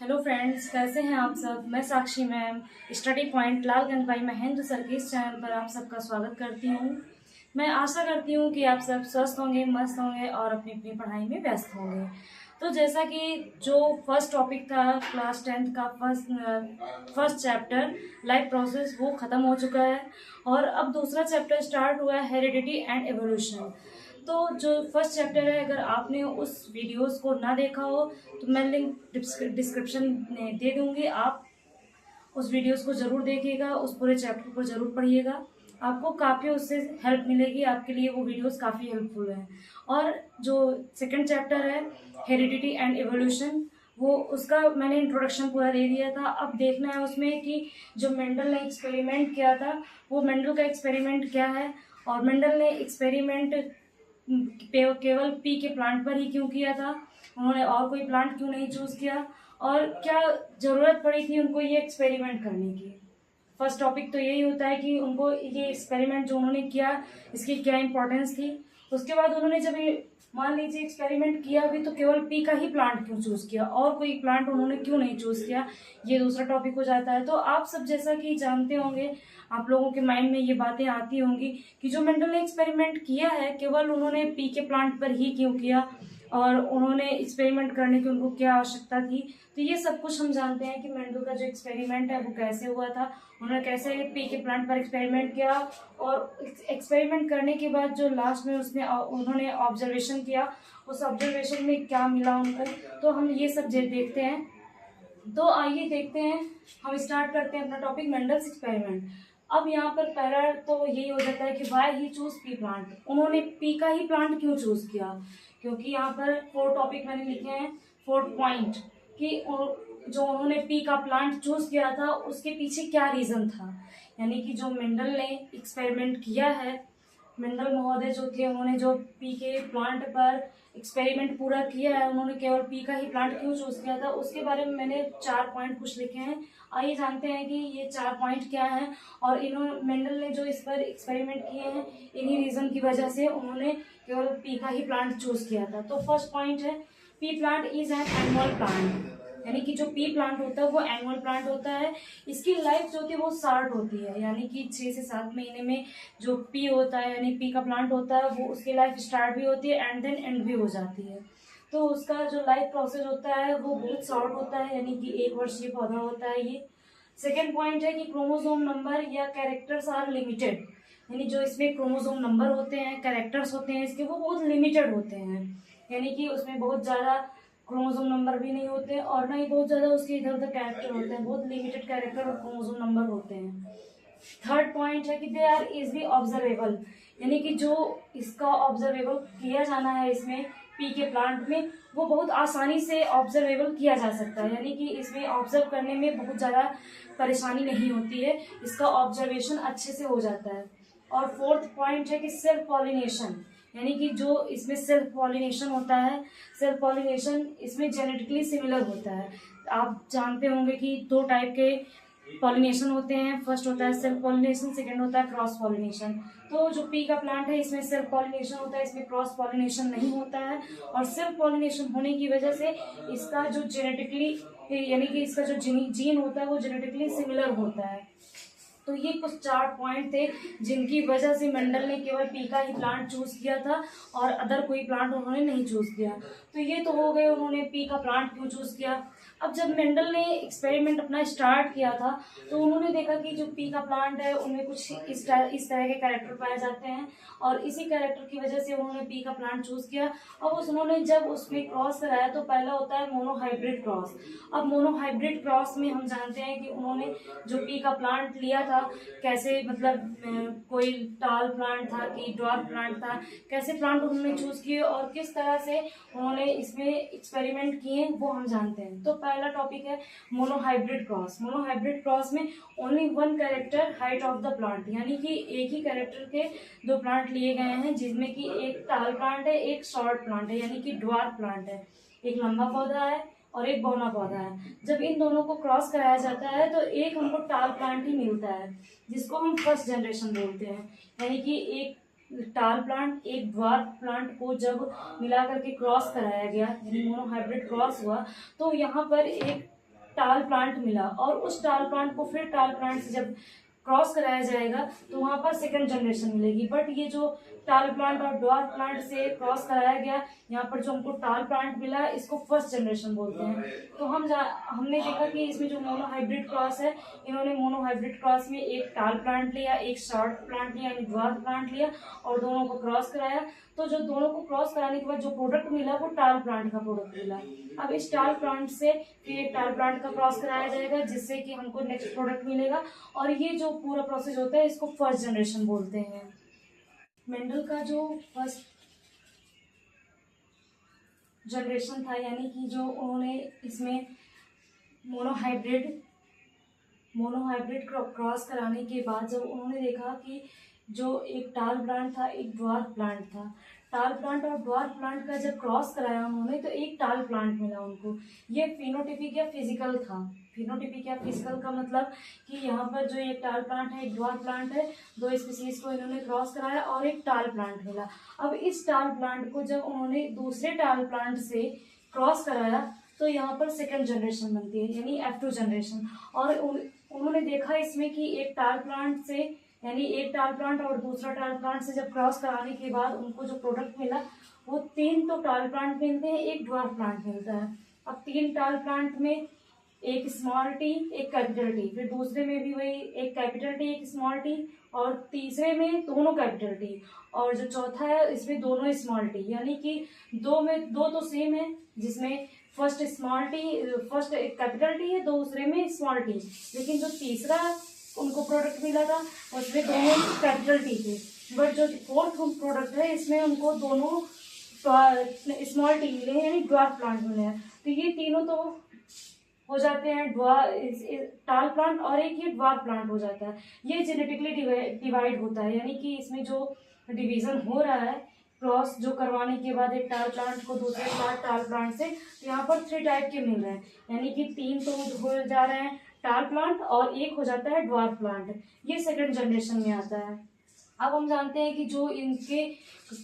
Hello friends, कैसे हैं आप सब। मैं Sakshi ma'am study point Lalganj by Mahendra sir के इस चैनल पर आप सबका स्वागत करती हूँ। मैं आशा करती हूँ कि आप सब स्वस्थ होंगे, मस्त होंगे और अपनी अपनी पढ़ाई में व्यस्त होंगे। तो जैसा कि जो फर्स्ट टॉपिक था क्लास 10th का फर्स्ट चैप्टर लाइफ प्रोसेस वो ख़त्म हो चुका है और अब दूसरा चैप्टर स्टार्ट हुआ है हेरिडिटी एंड एवोल्यूशन। तो जो फर्स्ट चैप्टर है, अगर आपने उस वीडियोस को ना देखा हो तो मैं लिंक डिस्क्रिप्शन में दे दूंगी। आप उस वीडियोस को ज़रूर देखिएगा, उस पूरे चैप्टर को ज़रूर पढ़िएगा। आपको काफ़ी उससे हेल्प मिलेगी, आपके लिए वो वीडियोस काफ़ी हेल्पफुल हैं। और जो सेकंड चैप्टर है हेरिडिटी एंड एवोल्यूशन, वो उसका मैंने इंट्रोडक्शन पूरा दे दिया था। अब देखना है उसमें कि जो मेंडल ने एक्सपेरिमेंट किया था वो मेंडल का एक्सपेरिमेंट क्या है, और मेंडल ने एक्सपेरिमेंट केवल पी के प्लांट पर ही क्यों किया था, उन्होंने और कोई प्लांट क्यों नहीं चूज किया, और क्या जरूरत पड़ी थी उनको ये एक्सपेरिमेंट करने की। फर्स्ट टॉपिक तो यही होता है कि उनको ये एक्सपेरिमेंट जो उन्होंने किया इसकी क्या इंपॉर्टेंस थी। उसके बाद उन्होंने जब ये मान लीजिए एक्सपेरिमेंट किया भी तो केवल पी का ही प्लांट क्यों चूज किया और कोई प्लांट उन्होंने क्यों नहीं चूज किया, ये दूसरा टॉपिक हो जाता है। तो आप सब जैसा कि जानते होंगे, आप लोगों के माइंड में ये बातें आती होंगी कि जो मेंडल ने एक्सपेरिमेंट किया है केवल उन्होंने पी के प्लांट पर ही क्यों किया और उन्होंने एक्सपेरिमेंट करने की उनको क्या आवश्यकता थी। तो ये सब कुछ हम जानते हैं कि मेंडल का जो एक्सपेरिमेंट है वो कैसे हुआ था, उन्होंने कैसे पी के प्लांट पर एक्सपेरिमेंट किया और एक्सपेरिमेंट करने के बाद जो लास्ट में उन्होंने ऑब्जर्वेशन किया, उस ऑब्जर्वेशन में क्या मिला उनको। तो हम ये सब देखते हैं। तो आइए देखते हैं, हम स्टार्ट करते हैं अपना टॉपिक मेंडल्स एक्सपेरिमेंट। अब यहाँ पर पहला तो यही हो जाता है कि why he choose P plant, उन्होंने पी का ही प्लांट क्यों चूज किया। क्योंकि यहाँ पर 4 टॉपिक मैंने लिखे हैं, 4 पॉइंट कि जो उन्होंने पी का प्लांट चूज किया था उसके पीछे क्या रीजन था। यानी कि जो मेंडल ने एक्सपेरिमेंट किया है, मेंडल महोदय जो थे उन्होंने जो पी के प्लांट पर एक्सपेरिमेंट पूरा किया है, उन्होंने केवल पी का ही प्लांट क्यों चूज किया था उसके बारे में मैंने 4 पॉइंट कुछ लिखे हैं। आइए जानते हैं कि ये 4 पॉइंट क्या हैं और इन्होंने मेंडल ने जो इस पर एक्सपेरिमेंट किए हैं इन्हीं रीजन की वजह से उन्होंने केवल पी का ही प्लांट चूज किया था। तो फर्स्ट पॉइंट है P plant is an annual plant, यानी कि जो पी प्लांट होता है वो एनुअल प्लांट होता है। इसकी लाइफ जो होती है वो शार्ट होती है, यानी कि 6 से 7 महीने में जो पी होता है यानी पी का प्लांट होता है वो उसकी लाइफ स्टार्ट भी होती है एंड देन एंड भी हो जाती है। तो उसका जो लाइफ प्रोसेस होता है वो बहुत शॉर्ट होता है, यानी कि 1 वर्षीय पौधा होता है ये। सेकेंड पॉइंट है कि क्रोमोसोम नंबर या कैरेक्टर्स आर लिमिटेड, यानी जो इसमें क्रोमोसोम नंबर होते हैं, कैरेक्टर्स होते हैं इसके, वो बहुत लिमिटेड होते हैं। यानी कि उसमें बहुत ज़्यादा क्रोमोसोम नंबर भी नहीं होते और ना ही बहुत ज़्यादा उसके इधर उधर कैरेक्टर होते हैं, बहुत लिमिटेड कैरेक्टर और क्रोमोसोम नंबर होते हैं। थर्ड पॉइंट है कि दे आर इजली ऑब्जर्वेबल, यानी कि जो इसका ऑब्जर्वेबल किया जाना है इसमें पी के प्लांट में वो बहुत आसानी से ऑब्जर्वेबल किया जा सकता है, यानी कि इसमें ऑब्जर्व करने में बहुत ज़्यादा परेशानी नहीं होती है, इसका ऑब्जर्वेशन अच्छे से हो जाता है। और फोर्थ पॉइंट है कि सेल्फ पॉलिनेशन, यानी कि जो इसमें सेल्फ पॉलिनेशन होता है, सेल्फ पॉलिनेशन इसमें जेनेटिकली सिमिलर होता है। आप जानते होंगे कि 2 टाइप के पॉलिनेशन होते हैं, फर्स्ट होता है सेल्फ पॉलिनेशन, सेकंड होता है क्रॉस पॉलिनेशन। तो जो पी का प्लांट है इसमें सेल्फ पॉलिनेशन होता है, इसमें क्रॉस पॉलिनेशन नहीं होता है। और सेल्फ पॉलिनेशन होने की वजह से इसका जो जेनेटिकली यानी कि इसका जो जीन होता है वो जेनेटिकली सिमिलर होता है। तो ये कुछ 4 पॉइंट थे जिनकी वजह से मेंडल ने केवल पी का ही प्लांट चूज किया था और अदर कोई प्लांट उन्होंने नहीं चूज किया। तो ये तो हो गए उन्होंने पी का प्लांट क्यों चूज किया। अब जब मेंडल ने एक्सपेरिमेंट अपना स्टार्ट किया था तो उन्होंने देखा कि जो पी का प्लांट है उनमें कुछ इस तरह के कैरेक्टर पाए जाते हैं और इसी कैरेक्टर की वजह से उन्होंने पी का प्लांट चूज किया। अब उन्होंने जब उसमें क्रॉस कराया तो पहला होता है मोनोहाइब्रिड क्रॉस। अब मोनोहाइब्रिड क्रॉस में हम जानते हैं कि उन्होंने जो पी का प्लांट लिया था कैसे, मतलब कोई टाल प्लांट था कि ड्वार्फ प्लांट था, कैसे प्लांट उन्होंने चूज किए और किस तरह से उन्होंने इसमें एक्सपेरिमेंट किए वो हम जानते हैं। तो पहला टॉपिक है मोनोहाइब्रिड क्रॉस। मोनोहाइब्रिड क्रॉस में only 1 character height of the plant, यानी कि एक ही कैरेक्टर के 2 प्लांट लिए गए हैं जिसमें कि एक टाल प्लांट है, एक शॉर्ट प्लांट है यानी कि ड्वार्फ प्लांट है, एक लंबा पौधा है और एक बौना पौधा है। जब इन दोनों को क्रॉस कराया जाता है तो एक हमको टाल प्लांट ही मिलता है जिसको हम फर्स्ट जनरेशन बोलते हैं। यानी कि एक टाल प्लांट एक ड्वार्फ प्लांट को जब मिला करके क्रॉस कराया गया यानी मोनोहाइब्रिड क्रॉस हुआ तो यहाँ पर एक टाल प्लांट मिला और उस टाल प्लांट को फिर टाल प्लांट से जब क्रॉस कराया जाएगा तो वहां पर सेकंड जनरेशन मिलेगी। बट ये जो टाल प्लांट और ड्वार्फ प्लांट से क्रॉस कराया गया, यहाँ पर जो हमको टाल प्लांट मिला इसको फर्स्ट जनरेशन बोलते हैं। तो हमने देखा कि इसमें जो मोनो हाइब्रिड क्रॉस है, इन्होंने मोनो हाइब्रिड क्रॉस में एक टाल प्लांट लिया, एक शॉर्ट प्लांट लिया यानी ड्वार्फ प्लांट लिया और दोनों को क्रॉस कराया। तो जो दोनों को क्रॉस कराने के बाद जो प्रोडक्ट मिला वो टाल प्लांट का प्रोडक्ट मिला। अब इस टाल प्लांट से फिर एक टाल प्लांट का क्रॉस कराया जाएगा जिससे कि हमको नेक्स्ट प्रोडक्ट मिलेगा और ये जो पूरा प्रोसेस होता है इसको फर्स्ट जनरेशन बोलते हैं। मेंडल का जो फर्स्ट जनरेशन था यानी कि जो उन्होंने इसमें मोनोहाइब्रिड क्रॉस कराने के बाद जब उन्होंने देखा कि जो एक टाल प्लांट था एक ड्वार्फ प्लांट था, टाल प्लांट और ड्वार्फ प्लांट का जब क्रॉस कराया उन्होंने तो एक टाल प्लांट मिला उनको। ये फिनोटिपिक या फिजिकल था। फिनोटिपिक या फिजिकल का मतलब कि यहाँ पर जो एक टाल प्लांट है एक ड्वार्फ प्लांट है, दो स्पीसीज को इन्होंने क्रॉस कराया और एक टाल प्लांट मिला। अब इस टाल प्लांट को जब उन्होंने दूसरे टाल प्लांट से क्रॉस कराया तो यहाँ पर सेकंड जनरेशन बनती है यानी F2 जनरेशन। और उन्होंने देखा इसमें कि एक टाल प्लांट से यानी एक टाल प्लांट और दूसरा टाल प्लांट से जब क्रॉस कराने के बाद उनको जो प्रोडक्ट मिला वो 3 तो टाल प्लांट मिलते हैं, एक ड्वार्फ प्लांट मिलता है। अब 3 टाल प्लांट में एक स्मॉल टी एक कैपिटल टी, फिर दूसरे में भी वही एक कैपिटल टी एक स्मॉल टी और तीसरे में दोनों कैपिटल टी और जो चौथा है इसमें दोनों स्मॉल टी। यानी कि दो तो सेम है जिसमें फर्स्ट एक कैपिटल टी है दूसरे में स्मॉल टी, लेकिन जो तीसरा उनको प्रोडक्ट मिला था उसमें दोनों कैपिटल टी थे। बट जो फोर्थ प्रोडक्ट है इसमें उनको दोनों स्मॉल टी मिले हैं यानी ड्वार्फ प्लांट मिले हैं। तो ये तीनों तो हो जाते हैं टाल प्लांट और एक ये ड्वार्फ प्लांट हो जाता है। ये जेनेटिकली डिवाइड होता है यानी कि इसमें जो डिवीजन हो रहा है क्रॉस जो करवाने के बाद एक टाल प्लांट को दूसरे टाल प्लांट से, तो यहाँ पर 3 टाइप के मिल रहे हैं यानी कि 3 तो हो जा रहे हैं टाल प्लांट और एक हो जाता है ड्वार्फ प्लांट। ये सेकंड जनरेशन में आता है। अब हम जानते हैं कि जो इनके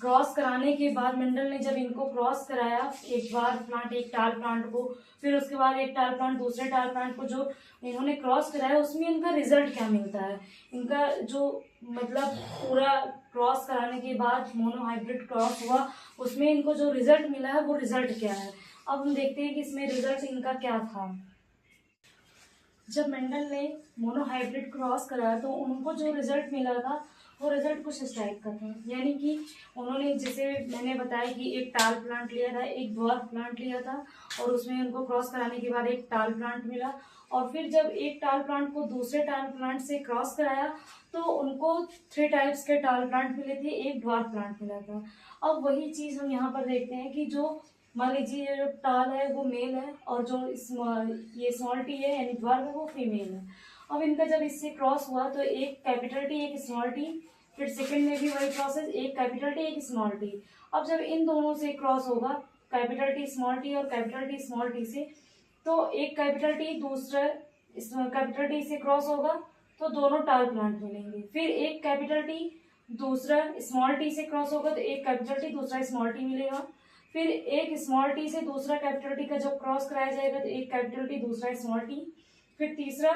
क्रॉस कराने के बाद मेंडल ने जब इनको क्रॉस कराया एक ड्वार्फ प्लांट एक टाल प्लांट को, फिर उसके बाद एक टाल प्लांट दूसरे टाल प्लांट को जो इन्होंने क्रॉस कराया उसमें इनका रिजल्ट क्या मिलता है, इनका जो मतलब पूरा क्रॉस कराने के बाद मोनोहाइब्रिड क्रॉस हुआ उसमें इनको जो रिजल्ट मिला है वो रिजल्ट क्या है। अब हम देखते हैं कि इसमें रिजल्ट इनका क्या था। जब मेंडल ने मोनोहाइब्रिड क्रॉस कराया तो उनको जो रिजल्ट मिला था वो रिजल्ट कुछ इस टाइप का था। यानी कि उन्होंने जैसे मैंने बताया कि एक टाल प्लांट लिया था एक ड्वार्फ प्लांट लिया था और उसमें उनको क्रॉस कराने के बाद एक टाल प्लांट मिला और फिर जब एक टाल प्लांट को दूसरे टाल प्लांट से क्रॉस कराया तो उनको 3 टाइप्स के टाल प्लांट मिले थे, एक ड्वार्फ प्लांट मिला था। अब वही चीज़ हम यहाँ पर देखते हैं कि जो मान लीजिए जो टाल है वो मेल है और जो ये स्मॉल टी है यानी ड्वार्फ है वो फीमेल है। अब इनका जब इससे क्रॉस हुआ तो एक कैपिटल टी एक स्मॉल टी, फिर सेकंड में भी वही प्रोसेस एक कैपिटल टी एक स्मॉल टी। अब जब इन दोनों से क्रॉस होगा कैपिटल टी स्मॉल टी और कैपिटल टी स्मॉल टी से, तो एक कैपिटल टी दूसरा कैपिटल टी से क्रॉस होगा तो दोनों टाल प्लांट मिलेंगे। फिर एक कैपिटल टी दूसरा स्मॉल टी से क्रॉस होगा तो एक कैपिटल टी दूसरा स्मॉल टी मिलेगा। फिर एक स्मॉल टी से दूसरा कैपिटल टी का जब क्रॉस कराया जाएगा तो एक कैपिटल टी दूसरा स्मॉल टी। फिर तीसरा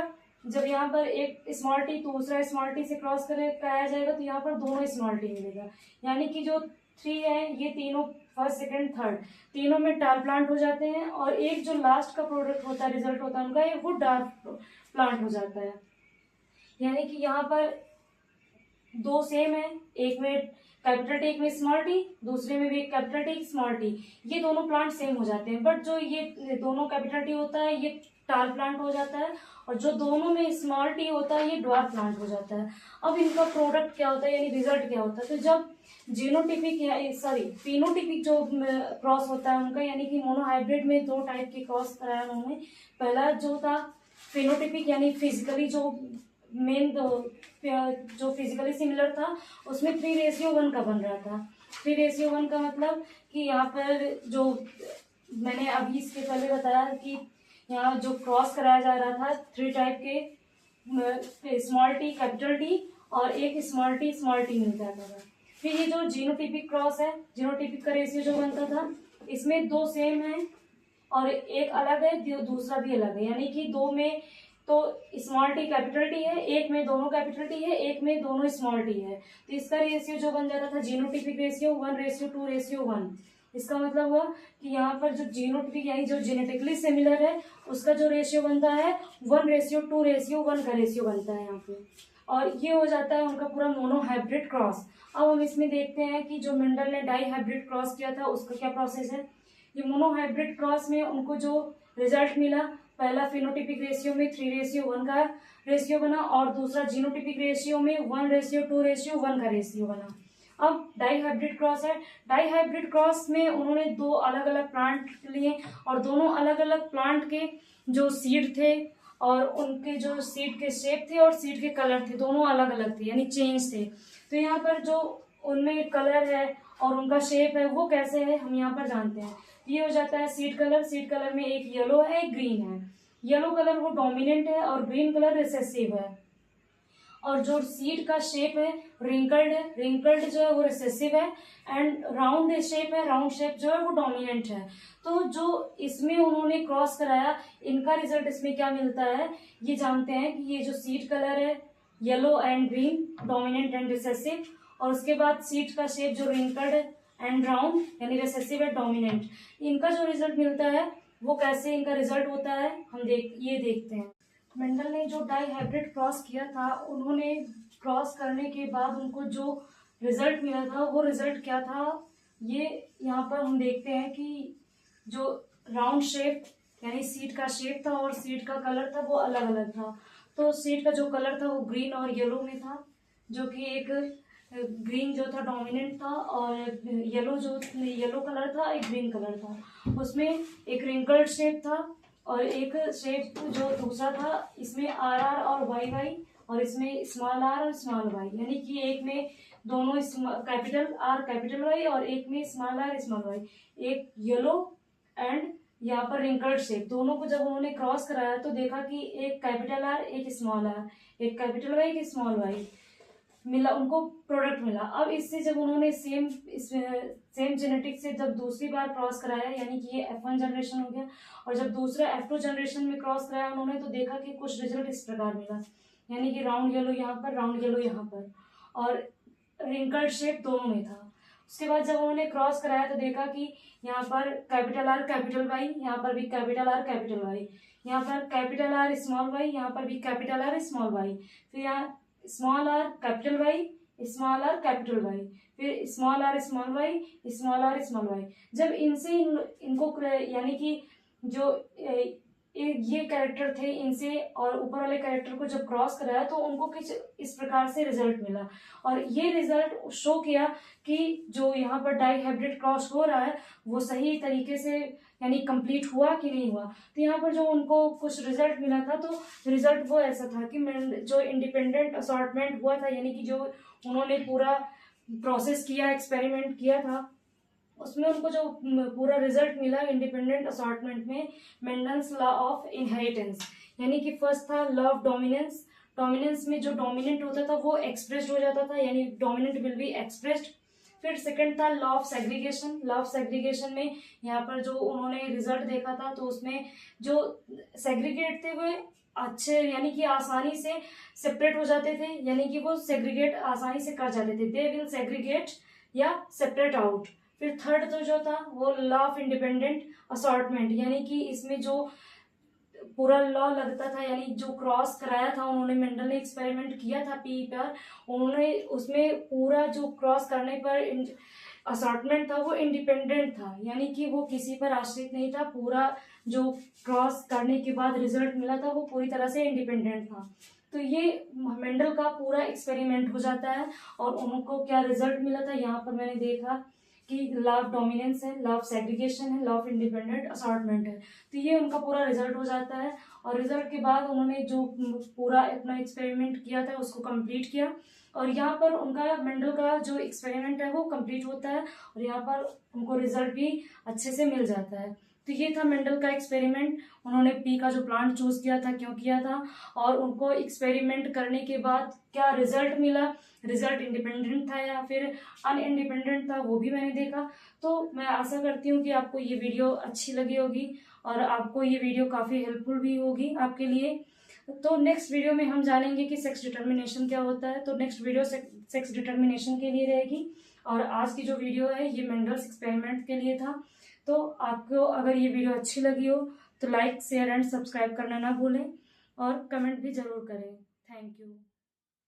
जब यहाँ पर एक स्मॉल टी दूसरा स्मॉल टी से क्रॉस कराया जाएगा तो यहाँ पर दोनों स्मॉल टी मिलेगा। यानी कि जो 3 है ये तीनों फर्स्ट सेकंड थर्ड तीनों में टाल प्लांट हो जाते हैं और एक जो लास्ट का प्रोडक्ट होता है रिजल्ट होता है उनका ये वो ड्वार्फ प्लांट हो जाता है। यानी कि यहाँ पर 2 सेम है, एक में कैपिटल टी एक में स्मॉल टी दूसरे में भी एक कैपिटल टी स्मॉल टी, ये दोनों प्लांट सेम हो जाते हैं। बट जो ये दोनों कैपिटल टी होता है ये टाल प्लांट हो जाता है और जो दोनों में स्मॉल टी होता है ये ड्वार्फ प्लांट हो जाता है। अब इनका प्रोडक्ट क्या होता है यानी रिजल्ट क्या होता है, तो जब फिनोटिपिक जो क्रॉस होता है उनका यानी कि मोनोहाइब्रिड में 2 टाइप के क्रॉस कराया उन्होंने। पहला जो था फिनोटिपिक यानी फिजिकली जो जो फिजिकली सिमिलर था उसमें 3:1 का बन रहा था। 3:1 का मतलब कि यहाँ पर जो मैंने अभी इसके पहले बताया कि यहाँ जो क्रॉस कराया जा रहा था 3 टाइप के स्मॉल टी कैपिटल टी और एक स्मॉल टी मिल जाता था। फिर ये जो जीनोटिपिक क्रॉस है जीनोटिपिक का रेशियो जो बनता था इसमें 2 सेम है और एक अलग है, दूसरा भी अलग है, यानी कि दो में तो स्मॉल टी कैपिटल टी है, एक में दोनों कैपिटल टी है, एक में दोनों स्मॉल टी है। तो इसका रेशियो जो बन जाता था जीनोटिपिक रेशियो 1:2:1। इसका मतलब हुआ कि यहाँ पर जो जीनोटिपिक यानी जो जेनेटिकली सिमिलर है उसका जो रेशियो बनता है 1:2:1 का रेशियो बनता है यहाँ पे। और ये हो जाता है उनका पूरा मोनोहाइब्रिड क्रॉस। अब हम इसमें देखते हैं कि जो मेंडल ने डाई हाइब्रिड क्रॉस किया था उसका क्या प्रोसेस है। ये मोनोहाइब्रिड क्रॉस में उनको जो रिजल्ट मिला, पहला फिनोटिपिक रेशियो में 3:1 का रेशियो बना और दूसरा जीनोटिपिक रेशियो में 1:2:1 का रेशियो बना। अब डाई हाइब्रिड क्रॉस है, डाई हाइब्रिड क्रॉस में उन्होंने दो अलग अलग प्लांट लिए और दोनों अलग अलग प्लांट के जो सीड थे और उनके जो सीड के शेप थे और सीड के कलर थे दोनों अलग अलग थे, यानी चेंज थे। तो यहाँ पर जो उनमें कलर है और उनका शेप है वो कैसे है हम यहाँ पर जानते हैं। ये हो जाता है सीड कलर। सीड कलर में एक येलो है एक ग्रीन है। येलो कलर वो डोमिनेंट है और ग्रीन कलर रिसेसिव है। और जो सीड का शेप है रिंकल्ड है, रिंकल्ड जो है वो रिसेसिव है एंड राउंड शेप है, राउंड शेप जो है वो डोमिनेंट है। तो जो इसमें उन्होंने क्रॉस कराया इनका रिजल्ट इसमें क्या मिलता है ये जानते हैं कि ये जो सीड कलर है yellow and green dominant and recessive, और उसके बाद सीड का शेप जो रिंकल्ड एंड राउंड यानी रिसेसिव है डोमिनेंट। इनका जो रिजल्ट मिलता है वो कैसे इनका रिजल्ट होता है हम देखते हैं। मेंडल ने जो डाई हाइब्रिड क्रॉस किया था उन्होंने क्रॉस करने के बाद उनको जो रिजल्ट मिला था वो रिजल्ट क्या था ये यहाँ पर हम देखते हैं कि जो राउंड शेप यानी सीड का शेप था और सीड का कलर था वो अलग अलग था। तो सीड का जो कलर था वो ग्रीन और येलो में था, जो कि एक ग्रीन जो था डोमिनेंट था और येलो कलर था एक ग्रीन कलर था। उसमें एक रिंकल्ड शेप था और एक शेप जो दूसरा था इसमें आर आर और वाई वाई और इसमें स्मॉल आर और स्मॉल वाई, यानी कि एक में दोनों कैपिटल आर कैपिटल वाई और एक में स्मॉल आर स्मॉल वाई। एक येलो एंड यहाँ पर रिंकल्ड शेप दोनों को जब उन्होंने क्रॉस कराया तो देखा कि एक कैपिटल आर एक स्मॉल आर, एक कैपिटल वाई एक स्मॉल वाई मिला, उनको प्रोडक्ट मिला। अब इससे जब उन्होंने सेम जेनेटिक से जब दूसरी बार क्रॉस कराया यानी कि ये F1 जनरेशन हो गया और जब दूसरा F2 जनरेशन में क्रॉस कराया उन्होंने तो देखा कि कुछ रिजल्ट इस प्रकार मिला, यानी कि राउंड येलो यहाँ पर राउंड येलो यहाँ पर और रिंकल्ड शेप दोनों में था। उसके बाद जब उन्होंने क्रॉस कराया तो देखा कि यहाँ पर कैपिटल आर कैपिटल वाई, यहाँ पर भी कैपिटल आर कैपिटल वाई, यहाँ पर कैपिटल आर स्मॉल वाई, यहाँ पर भी कैपिटल आर स्मॉल वाई, फिर यहाँ small R capital Y small R capital Y, फिर small R small Y small R small Y. जब इनसे इनको यानी कि जो ये कैरेक्टर थे इनसे और ऊपर वाले कैरेक्टर को जब क्रॉस कराया तो उनको कुछ इस प्रकार से रिजल्ट मिला और ये रिजल्ट शो किया कि जो यहाँ पर डाई हाइब्रिड क्रॉस हो रहा है वो सही तरीके से यानी कंप्लीट हुआ कि नहीं हुआ। तो यहाँ पर जो उनको कुछ रिजल्ट मिला था तो रिजल्ट वो ऐसा था कि जो इंडिपेंडेंट असॉर्टमेंट हुआ था यानी कि जो उन्होंने पूरा प्रोसेस किया एक्सपेरिमेंट किया था उसमें उनको जो पूरा रिजल्ट मिला इंडिपेंडेंट असॉर्टमेंट में मेंडल्स लॉ ऑफ इनहेरिटेंस, यानी कि फर्स्ट था लॉ ऑफ डोमिनेंस। डोमिनेंस में जो डोमिनेंट होता था वो एक्सप्रेस्ड हो जाता था यानी डोमिनेंट विल बी एक्सप्रेस्ड। फिर सेकंड था law of segregation. Law of segregation में यहाँ पर जो उन्होंने रिजल्ट देखा था तो उसमें जो सेग्रीगेट थे वो अच्छे यानी कि आसानी से सेपरेट हो जाते थे, यानी कि वो सेग्रीगेट आसानी से कर जाते थे, दे विल सेग्रीगेट या सेपरेट आउट। फिर थर्ड तो जो था वो लॉ ऑफ इंडिपेंडेंट असॉर्टमेंट, यानी कि इसमें जो पूरा लॉ लगता था यानी जो क्रॉस कराया था उन्होंने मेंडल ने एक्सपेरिमेंट किया था पी पर, उन्होंने उसमें पूरा जो क्रॉस करने पर असॉर्टमेंट था वो इंडिपेंडेंट था यानी कि वो किसी पर आश्रित नहीं था। पूरा जो क्रॉस करने के बाद रिजल्ट मिला था वो पूरी तरह से इंडिपेंडेंट था। तो ये मेंडल का पूरा एक्सपेरिमेंट हो जाता है और उनको क्या रिजल्ट मिला था यहाँ पर मैंने देखा कि लॉ ऑफ डोमिनेंस है, लॉ ऑफ सेग्रीगेशन है, लॉ ऑफ इंडिपेंडेंट असॉर्टमेंट है। तो ये उनका पूरा रिजल्ट हो जाता है और रिजल्ट के बाद उन्होंने जो पूरा अपना एक्सपेरिमेंट किया था उसको कंप्लीट किया और यहाँ पर उनका मेंडल का जो एक्सपेरिमेंट है वो कंप्लीट होता है और यहाँ पर उनको रिजल्ट भी अच्छे से मिल जाता है। तो ये था मेंडल का एक्सपेरिमेंट। उन्होंने पी का जो प्लांट चूज किया था, क्यों किया था, और उनको एक्सपेरिमेंट करने के बाद क्या रिजल्ट मिला, रिजल्ट इंडिपेंडेंट था या फिर अनइंडिपेंडेंट था, वो भी मैंने देखा। तो मैं आशा करती हूँ कि आपको ये वीडियो अच्छी लगी होगी और आपको ये वीडियो काफ़ी हेल्पफुल भी होगी आपके लिए। तो नेक्स्ट वीडियो में हम जानेंगे कि सेक्स डिटर्मिनेशन क्या होता है। तो नेक्स्ट वीडियो सेक्स डिटर्मिनेशन के लिए रहेगी, और आज की जो वीडियो है ये मेंडल्स एक्सपेरिमेंट के लिए था। तो आपको अगर ये वीडियो अच्छी लगी हो तो लाइक, शेयर एंड सब्सक्राइब करना ना भूलें, और कमेंट भी जरूर करें। Thank you.